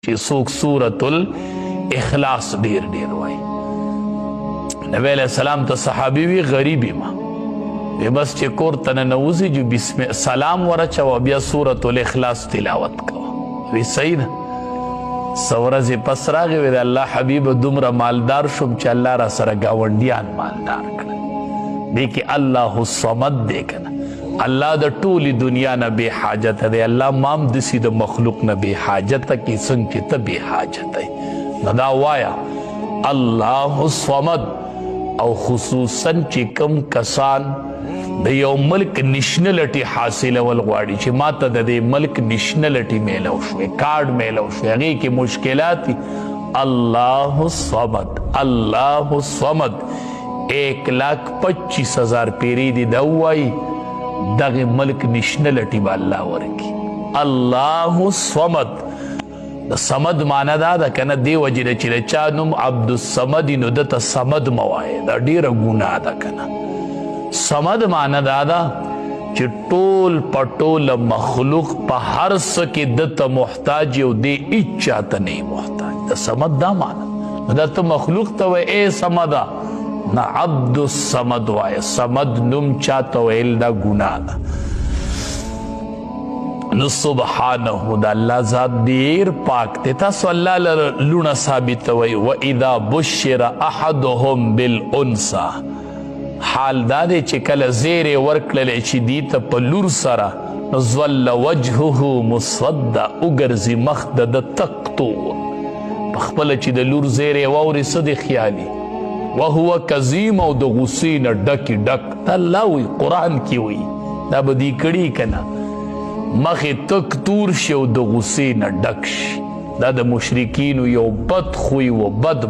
چې څوک سورۃ الاخلاص ډیر ډیر وایي. نبی علیہ السلام ته صحابي وی غریبی ما وی بس چې کور ته ننوځي جو بسم سلام ورچوه بیا سورۃ الاخلاص تلاوت کوه. وی صحیح ده. څه ورځې پس راغی وی د الله حبیب دومره مالدار شوم چې الله را سره ګاونډیان مالدار کړل. دې کې الله الصمد دی کنه. الله د ټولي دنیا نه بې حاجته دی. الله مام دسي د مخلوق نه بې حاجته کې څنګه چې ته بې حاجته یې. نو دا وایه الله الصمد. او خصوصا چې کم کسان د یو ملک نشنلټي حاصلول غواړي چې ما ته د دې ملک نشنلټي میلو شوې کارډ میلو شوې هغې کې مشکلات دي. الله الصمد الله الصمد 1,25,000 پیری دي دا وایي دغه ملک نشنلټي به الله ورکړي. الله الصمد د صمد معنا دا ده کنه دې وجې ده چې د چا نوم عبدالصمد نو دته صمد مه وایې دا ډېره ګناه ده کنه. صمد معنا دا ده چې ټول په ټوله مخلوق په هر څه کې دته محتاج یو دی هېڅ چاته نه محتاج. د صمد دا معنا نو دا ته مخلوق ته وایې ای صمده نه عبدالصمد وایه. صمد نوم چاته ویل دا ګناه ده. نو سبحانه دا الله ذات ډیر پاک دی. تاسو الله لره لونه ثابتوئ. واذا بشر احدهم بالانثى حال دا دی چې کله زیرې ورکړلی چې دي ته په لور سره نو ظل وجهه مسوده وګرځي مخ د ده تک تور. پخپله چې د لور زیرې واوري څه دی خیالي وهو کظیم او د غصې نه ډکې ډک. الله وی قرآن کې وی دا به دي کړي که نه مخې تک تور شي او د غصې نه ډک شي. دا د مشرکینو یو بد خوی و بد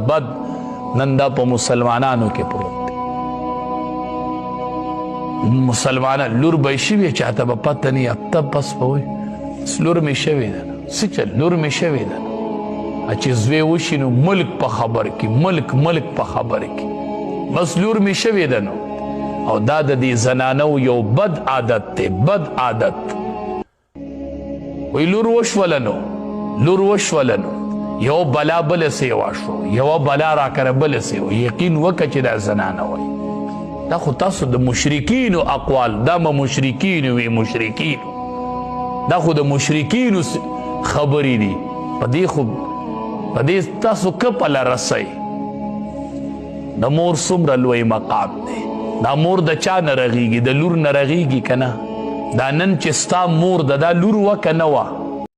نن دا په مسلمانانو کې پروت دی. مسلمانان لور به یې شوې چاته به پته نه وي ته بس به وایي لور مې شوې ده نه څه چل لور مې شوې ده نه چې زوی وشي نو ملک په خبر کې ملک په خبر کې بس لور مې شوې ده نو. او دا د دې زنانو یو بد عادت دی بد عادت. وی لور وشوله نو یو بلا بله سیوا شو یوه بلا را کره بله سیوا یقین وکړه چې دا زنانه وایي. دا خو تاسو د مشرکینو اقوال دا ما مشرکینو وی مشرکینو دا خو د مشرکینو خبرې دي. په دې تاسو کپله رسئ. د مور څومره لوی مقام دی. دا مور د چا نه رغېږي د لور نه رغېږي که نه. دا نن چې ستا مور د دا لور وکه نه وه